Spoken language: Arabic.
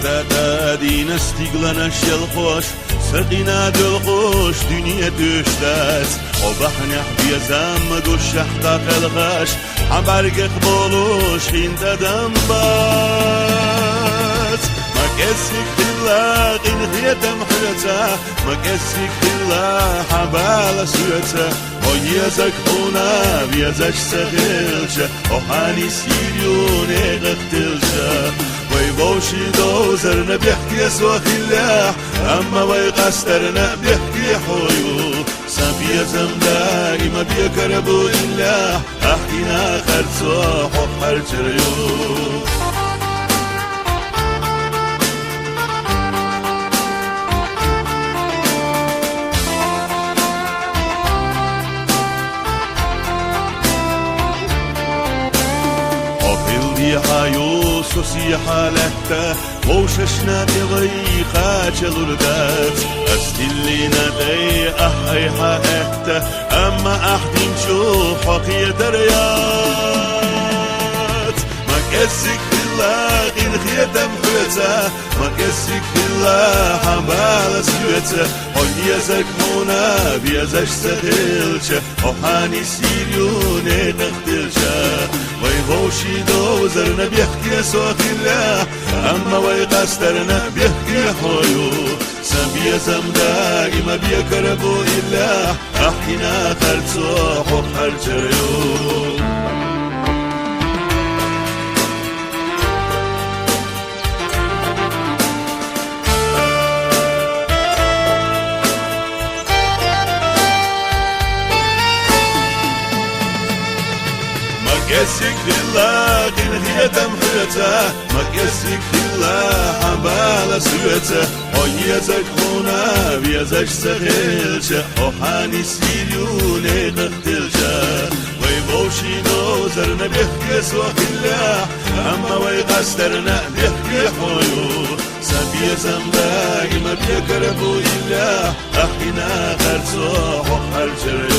دادين استقلنا الشلخوش سقينا دلقوش دنيا تشتاس وبحنح بيزام قوش احتاق الغاش عبرق قبولوش خين تدم باس ما كسك بالله إن خيتم حيتا ما كسك بالله حبال سيتا ويزك هنا بيزش سخيلشا وحاني سيريوني غختلشا ويبوشي دوزرنا بيحكي يسوى خلاح أما ويقسترنا بيحكي حويو سابيا زمداي ما بيكربو إلا أحكينا خرصوح وحرجريو هايو سوسي حالته وششنا بغي خاجل ردات استلينا دي احي حقته اما احدين شو حقية دريات ما كسك بالله إن خيتم حيتا ما كسك بالله حبال سيوتا ويزك مونا بيزش سخيلشا وحاني سيريوني نختلشا ويغوشي دوزرنا بيحكي يسوى خلاح أما ويقسترنا بيحكي حويو سبيا زمداي ما بيكربو إلا أحكينا خرصوح وحرجريو كسك بالله إن هي تمحيته ما كسك بالله حبال سويته ويزك هنا بيزك سخيلشا وحاني سيريوني قتلشا ويبوشي دوزرنا بيحكي سوى خلاح أما ويقسترنا بيحكي حويو سبيا زمداي ما بيكربو إلا أحكينا خرصوح وحرجريو